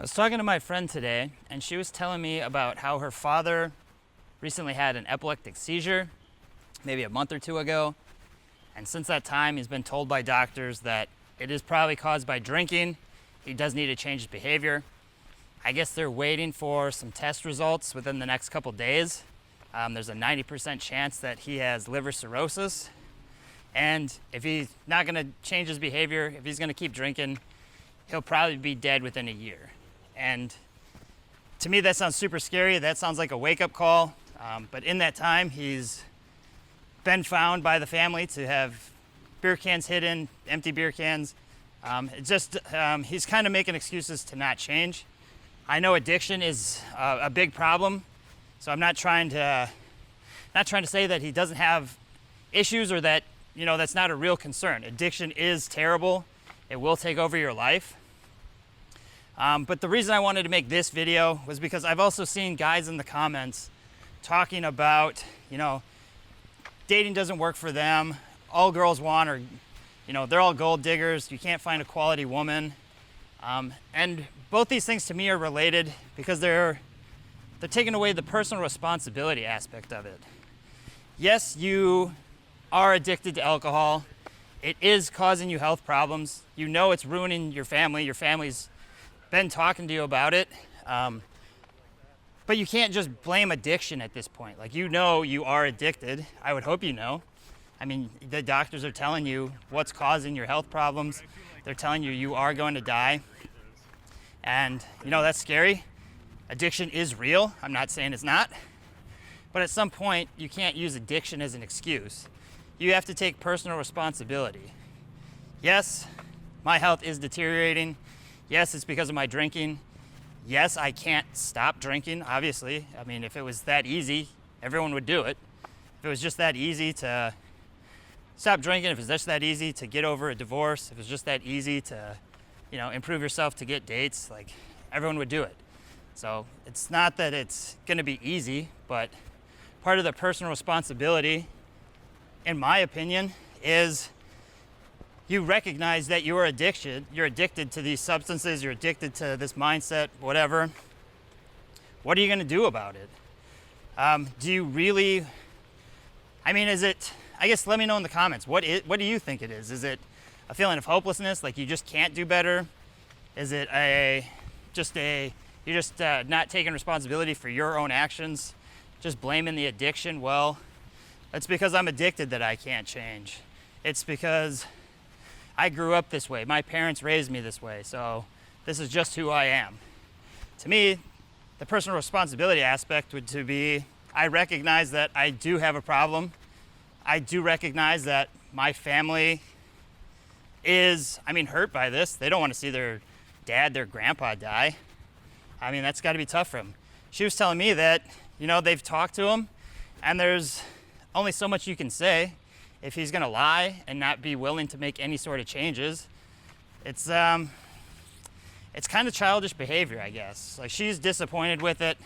I was talking to my friend today, and she was telling me about how her father recently had an epileptic seizure, maybe a month or two ago. And since that time, he's been told by doctors that it is probably caused by drinking. He does need to change his behavior. I guess they're waiting for some test results within the next couple days. There's a 90% chance that he has liver cirrhosis. And if he's not gonna change his behavior, if he's gonna keep drinking, he'll probably be dead within a year. And to me, that sounds super scary. That sounds like a wake-up call. But in that time, he's been found by the family to have beer cans hidden, empty beer cans. He's kind of making excuses to not change. I know addiction is a big problem, so I'm not trying to say that he doesn't have issues or that, that's not a real concern. Addiction is terrible. It will take over your life. But the reason I wanted to make this video was because I've also seen guys in the comments talking about, dating doesn't work for them. All girls want are, they're all gold diggers. You can't find a quality woman. And both these things to me are related because they're taking away the personal responsibility aspect of it. Yes, you are addicted to alcohol. It is causing you health problems. It's ruining your family. Your family's been talking to you about it. But you can't just blame addiction at this point. You are addicted. I would hope you know. The doctors are telling you what's causing your health problems. They're telling you you are going to die. And, that's scary. Addiction is real. I'm not saying it's not. But at some point, you can't use addiction as an excuse. You have to take personal responsibility. Yes, my health is deteriorating. Yes, it's because of my drinking. Yes, I can't stop drinking, obviously. If it was that easy, everyone would do it. If it was just that easy to stop drinking, if it was just that easy to get over a divorce, if it was just that easy to, improve yourself to get dates, everyone would do it. So it's not that it's gonna be easy, but part of the personal responsibility, in my opinion, is you recognize that you're addicted to these substances, you're addicted to this mindset, whatever. What are you gonna do about it? Do you really, is it, I guess let me know in the comments, what do you think it is? Is it a feeling of hopelessness, like you just can't do better? Is it you're just not taking responsibility for your own actions, just blaming the addiction? Well, it's because I'm addicted that I can't change. It's because I grew up this way. My parents raised me this way, so this is just who I am. To me, the personal responsibility aspect would to be, I recognize that I do have a problem. I do recognize that my family is, hurt by this. They don't want to see their dad, their grandpa die. That's got to be tough for them. She was telling me that, they've talked to him, and there's only so much you can say. If he's gonna lie and not be willing to make any sort of changes, it's kind of childish behavior, I guess. She's disappointed with it.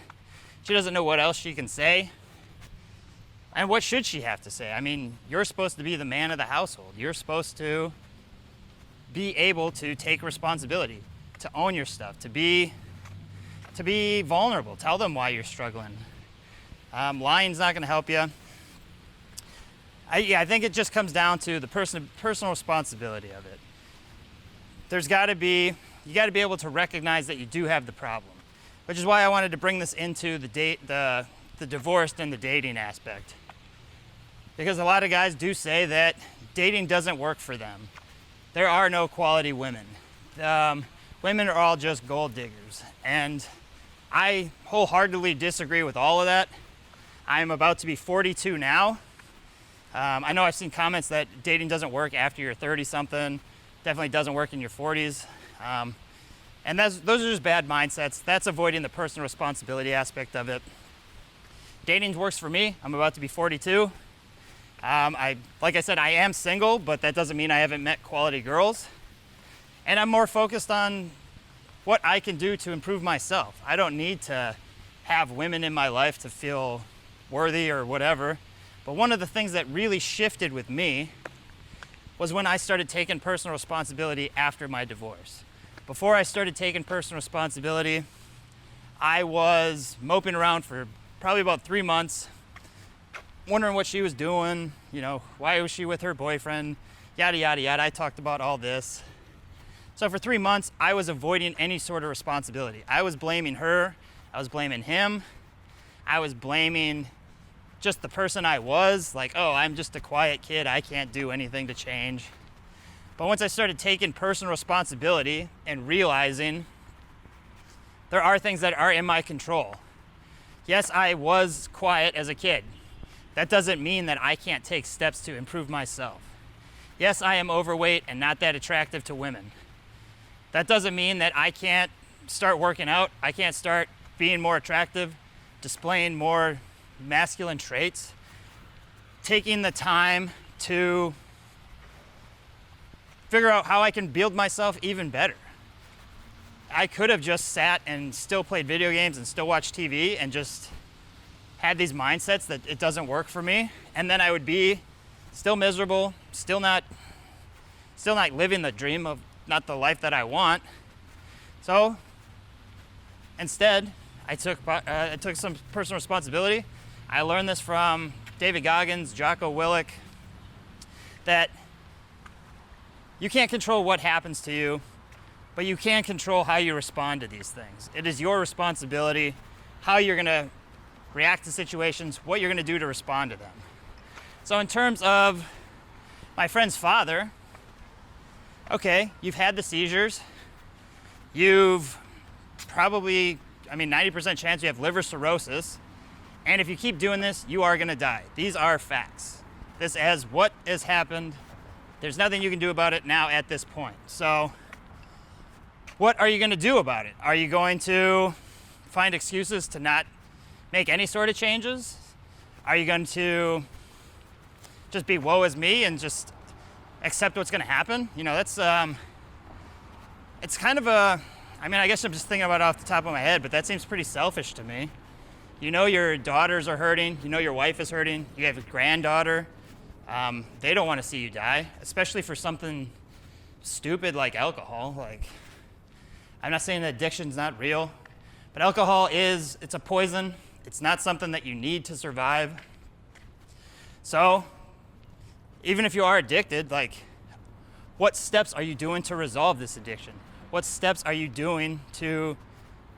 She doesn't know what else she can say. And what should she have to say? You're supposed to be the man of the household. You're supposed to be able to take responsibility, to own your stuff, to be vulnerable. Tell them why you're struggling. Lying's not gonna help you. I think it just comes down to the personal responsibility of it. You gotta be able to recognize that you do have the problem, which is why I wanted to bring this into the divorced and the dating aspect. Because a lot of guys do say that dating doesn't work for them. There are no quality women. Women are all just gold diggers. And I wholeheartedly disagree with all of that. I'm about to be 42 now. I know I've seen comments that dating doesn't work after you're 30-something, definitely doesn't work in your 40s. And those are just bad mindsets. That's avoiding the personal responsibility aspect of it. Dating works for me. I'm about to be 42. Like I said, I am single, but that doesn't mean I haven't met quality girls. And I'm more focused on what I can do to improve myself. I don't need to have women in my life to feel worthy or whatever. But one of the things that really shifted with me was when I started taking personal responsibility after my divorce. Before I started taking personal responsibility, I was moping around for probably about 3 months, wondering what she was doing, why was she with her boyfriend, yada, yada, yada. I talked about all this. So for 3 months, I was avoiding any sort of responsibility. I was blaming her, I was blaming him, I was blaming just the person I was, like, oh, I'm just a quiet kid, I can't do anything to change. But once I started taking personal responsibility and realizing there are things that are in my control. Yes, I was quiet as a kid. That doesn't mean that I can't take steps to improve myself. Yes, I am overweight and not that attractive to women. That doesn't mean that I can't start working out, I can't start being more attractive, displaying more masculine traits, taking the time to figure out how I can build myself even better. I could have just sat and still played video games and still watched TV and just had these mindsets that it doesn't work for me, and then I would be still miserable, still not living the dream of not the life that I want. So instead, I took some personal responsibility. I learned this from David Goggins, Jocko Willink, that you can't control what happens to you, but you can control how you respond to these things. It is your responsibility how you're gonna react to situations, what you're gonna do to respond to them. So in terms of my friend's father, okay, you've had the seizures, you've probably, 90% chance you have liver cirrhosis, and if you keep doing this, you are gonna die. These are facts. This is what has happened. There's nothing you can do about it now at this point. So what are you gonna do about it? Are you going to find excuses to not make any sort of changes? Are you going to just be woe is me and just accept what's gonna happen? That's, it's kind of I guess I'm just thinking about it off the top of my head, but that seems pretty selfish to me. Your daughters are hurting, your wife is hurting, you have a granddaughter. They don't want to see you die, especially for something stupid like alcohol. I'm not saying that addiction's not real, but alcohol it's a poison. It's not something that you need to survive. So even if you are addicted, what steps are you doing to resolve this addiction? What steps are you doing to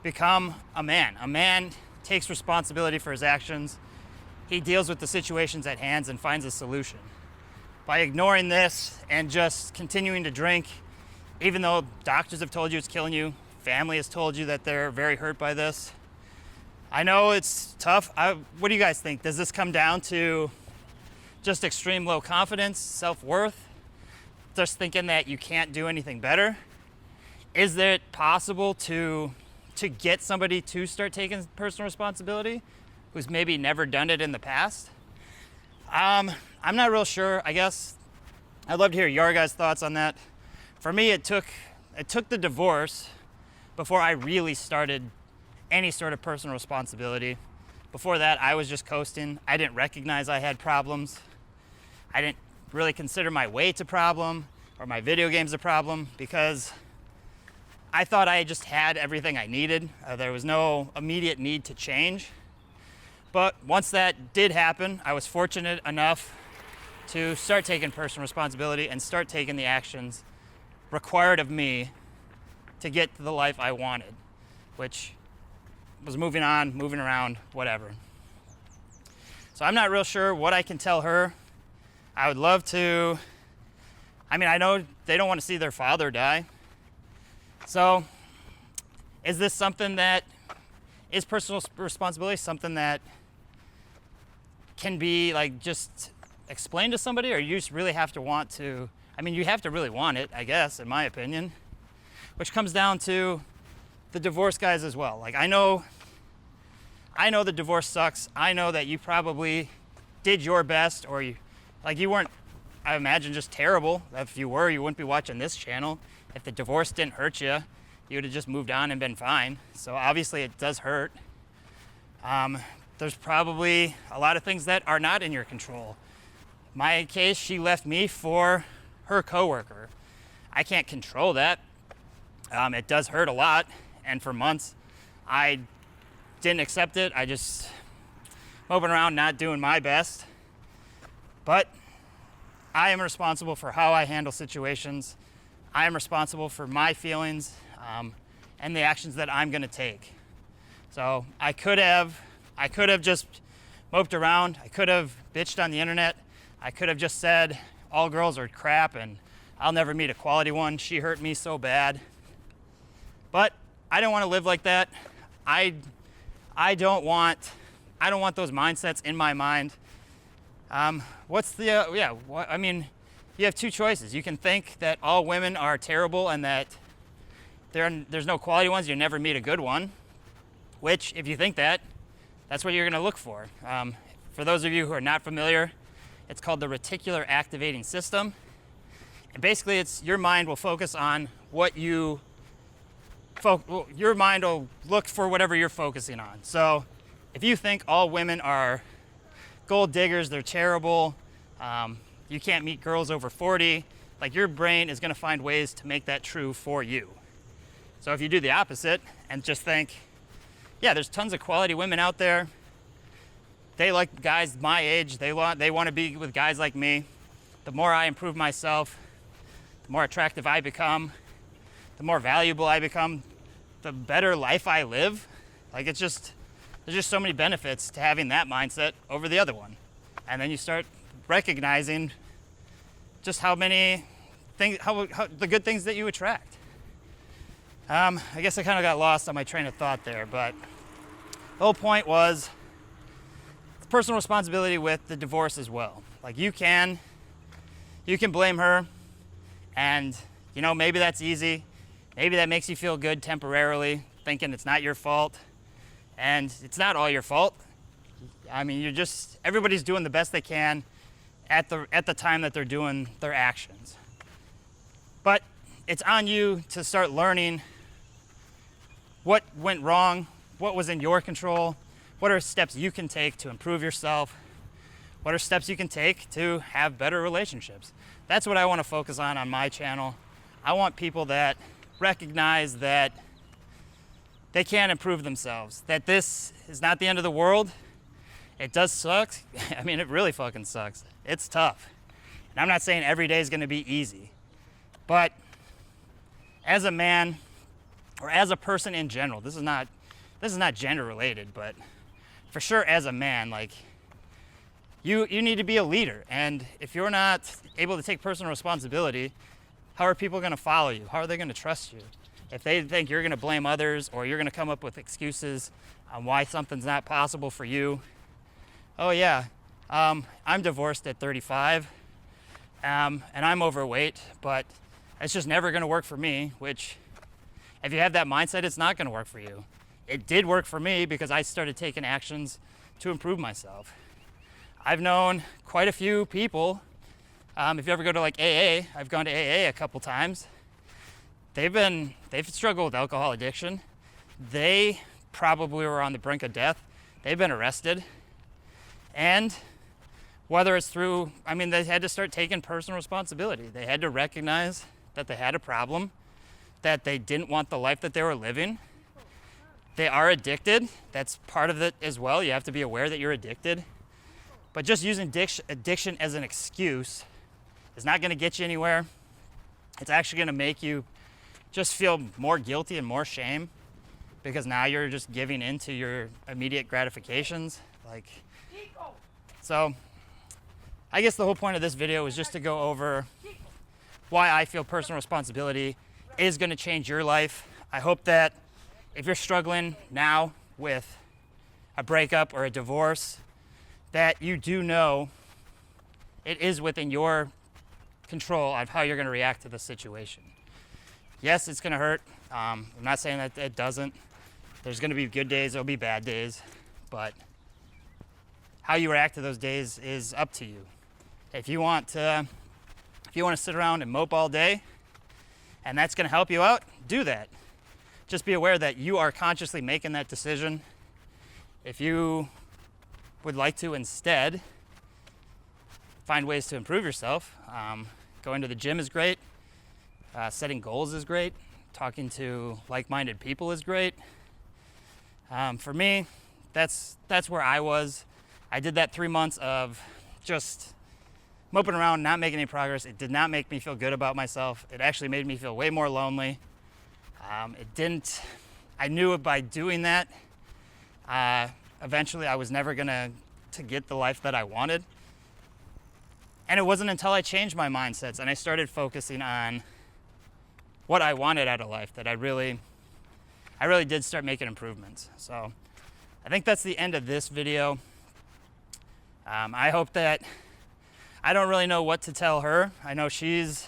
become a man? A man takes responsibility for his actions. He deals with the situations at hand and finds a solution. By ignoring this and just continuing to drink, even though doctors have told you it's killing you, family has told you that they're very hurt by this. I know it's tough. What do you guys think? Does this come down to just extreme low confidence, self-worth, just thinking that you can't do anything better? Is it possible to get somebody to start taking personal responsibility who's maybe never done it in the past? I'm not real sure. I guess I'd love to hear your guys' thoughts on that. For me, it took the divorce before I really started any sort of personal responsibility. Before that, I was just coasting. I didn't recognize I had problems. I didn't really consider my weight a problem or my video games a problem because I thought I just had everything I needed. There was no immediate need to change. But once that did happen, I was fortunate enough to start taking personal responsibility and start taking the actions required of me to get to the life I wanted, which was moving on, moving around, whatever. So I'm not real sure what I can tell her. I would love to, I know they don't want to see their father die. So is this something that is personal responsibility, something that can be just explained to somebody, or you just really have to want to, you have to really want it, I guess, in my opinion, which comes down to the divorce guys as well. I know the divorce sucks. I know that you probably did your best, or you weren't, I imagine, just terrible. If you were, you wouldn't be watching this channel. If the divorce didn't hurt you, you would have just moved on and been fine. So obviously it does hurt. There's probably a lot of things that are not in your control. My case, she left me for her coworker. I can't control that. It does hurt a lot, and for months I didn't accept it. I just moping around, not doing my best. But I am responsible for how I handle situations. I am responsible for my feelings and the actions that I'm gonna take. So I could have just moped around. I could have bitched on the internet. I could have just said all girls are crap and I'll never meet a quality one. She hurt me so bad. But I don't want to live like that. I don't want those mindsets in my mind. I mean, you have two choices. You can think that all women are terrible and that there's no quality ones. You never meet a good one. Which, if you think that, that's what you're going to look for. For those of you who are not familiar, it's called the reticular activating system. And basically, your mind will focus on what your mind will look for whatever you're focusing on. So if you think all women are gold diggers, they're terrible, you can't meet girls over 40, like your brain is going to find ways to make that true for you. So if you do the opposite and just think, yeah, there's tons of quality women out there. They like guys my age. They want to be with guys like me. The more I improve myself, the more attractive I become, the more valuable I become, the better life I live. Like there's just so many benefits to having that mindset over the other one. And then you start recognizing just how many things, how the good things that you attract. I guess I kind of got lost on my train of thought there, but the whole point was personal responsibility with the divorce as well. Like you can blame her, and maybe that's easy. Maybe that makes you feel good temporarily, thinking it's not your fault, and it's not all your fault. I mean, everybody's doing the best they can at the time that they're doing their actions. But it's on you to start learning what went wrong, what was in your control, what are steps you can take to improve yourself, what are steps you can take to have better relationships. That's what I want to focus on my channel. I want people that recognize that they can improve themselves, that this is not the end of the world. It does suck. I mean, it really fucking sucks. It's tough. And I'm not saying every day is going to be easy, but as a man, or as a person in general, this is not gender related, but for sure as a man, like you need to be a leader. And if you're not able to take personal responsibility, how are people going to follow you? How are they going to trust you? If they think you're going to blame others or you're going to come up with excuses on why something's not possible for you. Oh yeah, I'm divorced at 35, and I'm overweight, but it's just never going to work for me, which if you have that mindset, it's not going to work for you. It did work for me because I started taking actions to improve myself. I've known quite a few people. If you ever go to like AA, I've gone to AA a couple times. They've struggled with alcohol addiction. They probably were on the brink of death. They've been arrested. And whether it's through, they had to start taking personal responsibility. They had to recognize that they had a problem, that they didn't want the life that they were living. They are addicted. That's part of it as well. You have to be aware that you're addicted. But just using addiction as an excuse is not going to get you anywhere. It's actually going to make you just feel more guilty and more shame because now you're just giving in to your immediate gratifications. So I guess the whole point of this video is just to go over why I feel personal responsibility is going to change your life. I hope that if you're struggling now with a breakup or a divorce, that you do know it is within your control of how you're going to react to the situation. Yes, it's going to hurt. I'm not saying that it doesn't. There's going to be good days, there'll be bad days, but how you react to those days is up to you. If you want to sit around and mope all day, and that's going to help you out, do that. Just be aware that you are consciously making that decision. If you would like to instead find ways to improve yourself, going to the gym is great. Setting goals is great. talking to like-minded people is great. For me, that's where I was. I did that 3 months of just moping around, not making any progress. It did not make me feel good about myself. It actually made me feel way more lonely. I knew by doing that, eventually I was never gonna get the life that I wanted. And it wasn't until I changed my mindsets and I started focusing on what I wanted out of life that I really did start making improvements. So I think that's the end of this video. I hope that, I don't really know what to tell her. I know she's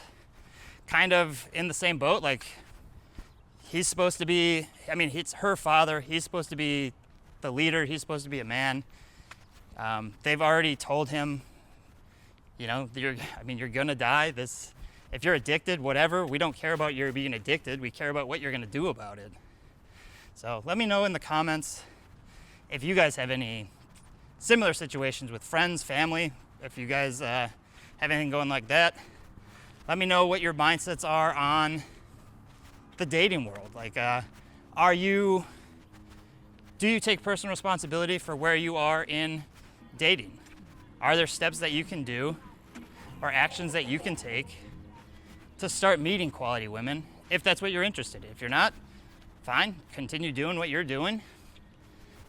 kind of in the same boat. Like, he's supposed to be, it's her father. He's supposed to be the leader. He's supposed to be a man. They've already told him, you're gonna die. If you're addicted, whatever, we don't care about your being addicted. We care about what you're gonna do about it. So let me know in the comments if you guys have any similar situations with friends, family, if you guys have anything going like that. Let me know what your mindsets are on the dating world. Like, do you take personal responsibility for where you are in dating? Are there steps that you can do or actions that you can take to start meeting quality women if that's what you're interested in? If you're not, fine, continue doing what you're doing.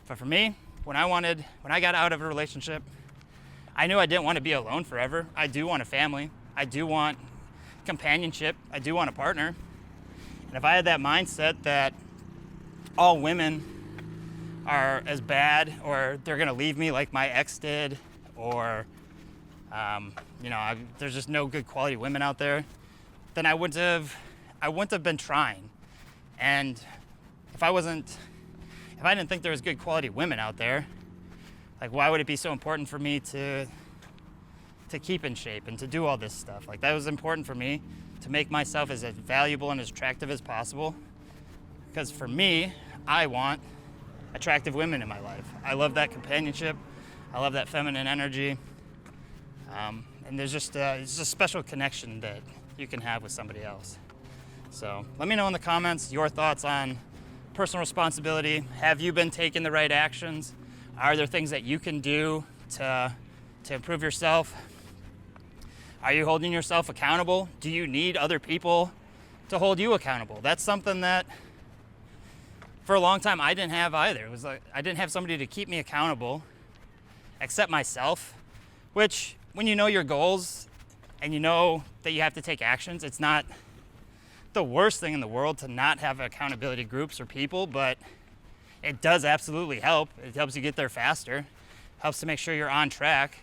But for me, when I got out of a relationship, I knew I didn't want to be alone forever. I do want a family. I do want companionship. I do want a partner. And if I had that mindset that all women are as bad, or they're gonna leave me like my ex did, or there's just no good quality women out there, then I wouldn't have been trying. And if I didn't think there was good quality women out there, like, why would it be so important for me to keep in shape and to do all this stuff? Like, that was important for me to make myself as valuable and as attractive as possible. Because for me, I want attractive women in my life. I love that companionship. I love that feminine energy. And there's just it's a special connection that you can have with somebody else. So let me know in the comments your thoughts on personal responsibility. Have you been taking the right actions? Are there things that you can do to improve yourself? Are you holding yourself accountable? Do you need other people to hold you accountable? That's something that for a long time I didn't have either. It was like I didn't have somebody to keep me accountable except myself, which when you know your goals and you know that you have to take actions, it's not the worst thing in the world to not have accountability groups or people, but it does absolutely help. It helps you get there faster, helps to make sure you're on track.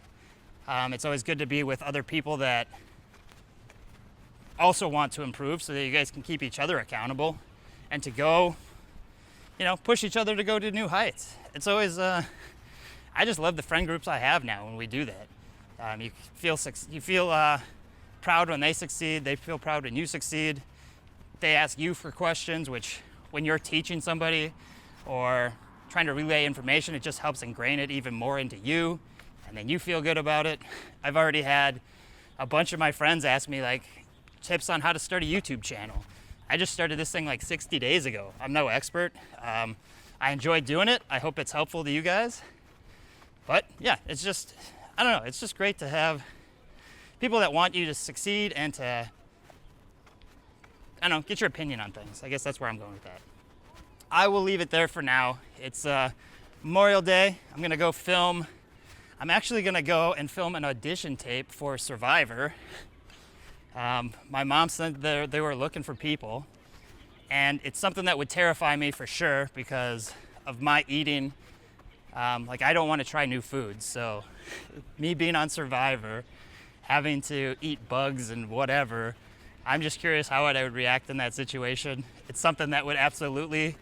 It's always good to be with other people that also want to improve so that you guys can keep each other accountable and to go, push each other to go to new heights. It's always, I just love the friend groups I have now when we do that. You feel proud when they succeed. They feel proud when you succeed. They ask you for questions, which when you're teaching somebody or trying to relay information, it just helps ingrain it even more into you, and then you feel good about it. I've already had a bunch of my friends ask me like tips on how to start a YouTube channel. I just started this thing like 60 days ago. I'm no expert. I enjoy doing it. I hope it's helpful to you guys. But yeah, it's just, I don't know, it's just great to have people that want you to succeed and to, get your opinion on things. I guess that's where I'm going with that. I will leave it there for now. It's Memorial Day. I'm gonna go film. I'm actually gonna go and film an audition tape for Survivor. My mom said they were looking for people, and it's something that would terrify me for sure because of my eating. I don't want to try new foods, so me being on Survivor, having to eat bugs and whatever, I'm just curious how I would react in that situation. It's something that would absolutely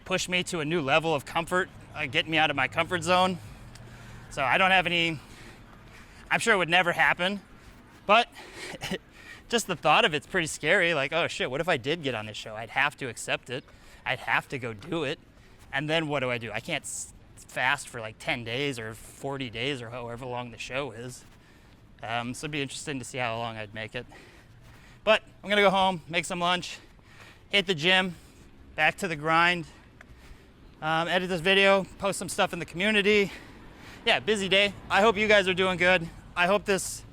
push me to a new level of comfort, get me out of my comfort zone. So I don't have any, I'm sure it would never happen, but just the thought of it's pretty scary. Like, oh shit, what if I did get on this show? I'd have to accept it. I'd have to go do it. And then what do? I can't fast for like 10 days or 40 days or however long the show is. So it'd be interesting to see how long I'd make it. But I'm gonna go home, make some lunch, hit the gym, back to the grind, edit this video, post some stuff in the community. Yeah, busy day. I hope you guys are doing good. I hope this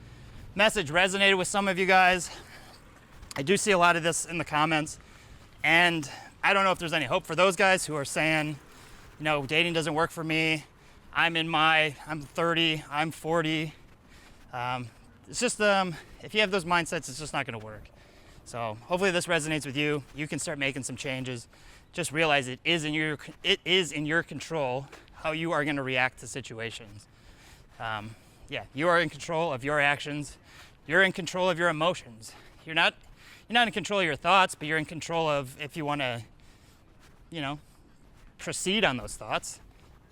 message resonated with some of you guys. I do see a lot of this in the comments, and I don't know if there's any hope for those guys who are saying, you know, dating doesn't work for me. I'm 30, I'm 40. It's just, if you have those mindsets, it's just not gonna work. So hopefully this resonates with you. You can start making some changes. Just realize it is in your control how you are gonna react to situations. Yeah, you are in control of your actions. You're in control of your emotions. You're not in control of your thoughts, but you're in control of if you wanna, you know, proceed on those thoughts.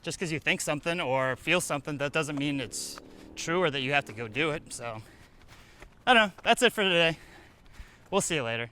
Just because you think something or feel something, that doesn't mean it's true or that you have to go do it. So, I don't know. That's it for today. We'll see you later.